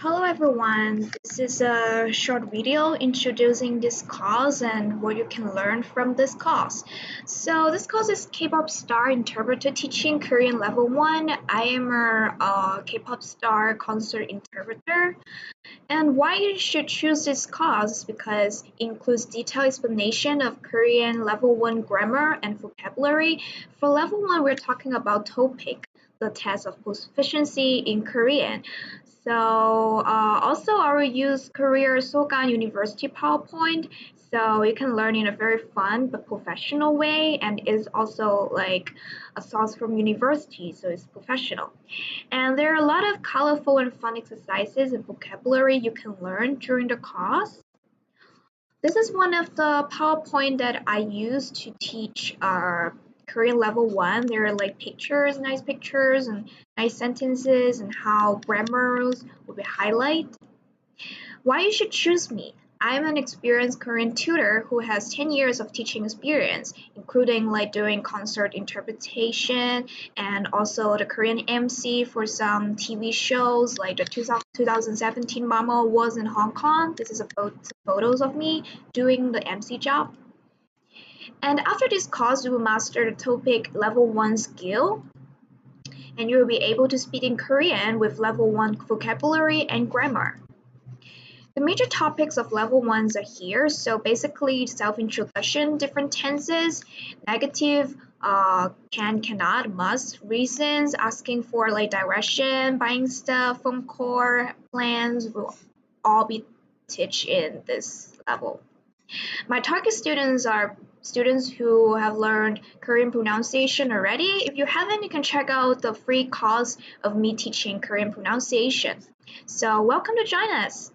Hello everyone, this is a short video introducing this course and what you can learn from this course. So this course is K-pop star interpreter teaching Korean level 1. I am a K-pop star concert interpreter. And why you should choose this course is because it includes detailed explanation of Korean level 1 grammar and vocabulary. For level 1, we're talking about TOPIK, the test of proficiency in Korean. So also I will use Korea Sogan University PowerPoint, so you can learn in a very fun but professional way, and is also like a source from university, so it's professional. And there are a lot of colorful and fun exercises and vocabulary you can learn during the course. This is one of the PowerPoint that I use to teach Korean level 1. There are like pictures, nice pictures, and nice sentences, and how grammars will be highlighted. Why you should choose me? I'm an experienced Korean tutor who has 10 years of teaching experience, including like doing concert interpretation and also the Korean MC for some TV shows like the 2017 Mama Awards in Hong Kong. This is photos of me doing the MC job. And after this course, you will master the topic level 1 skill, and you will be able to speak in Korean with level 1 vocabulary and grammar. The major topics of level 1s are here. So basically self-introduction, different tenses, negative, cannot, must, reasons, asking for like direction, buying stuff, phone call, plans will all be taught in this level. My target students are students who have learned Korean pronunciation already. If you haven't, you can check out the free course of me teaching Korean pronunciation. So welcome to join us.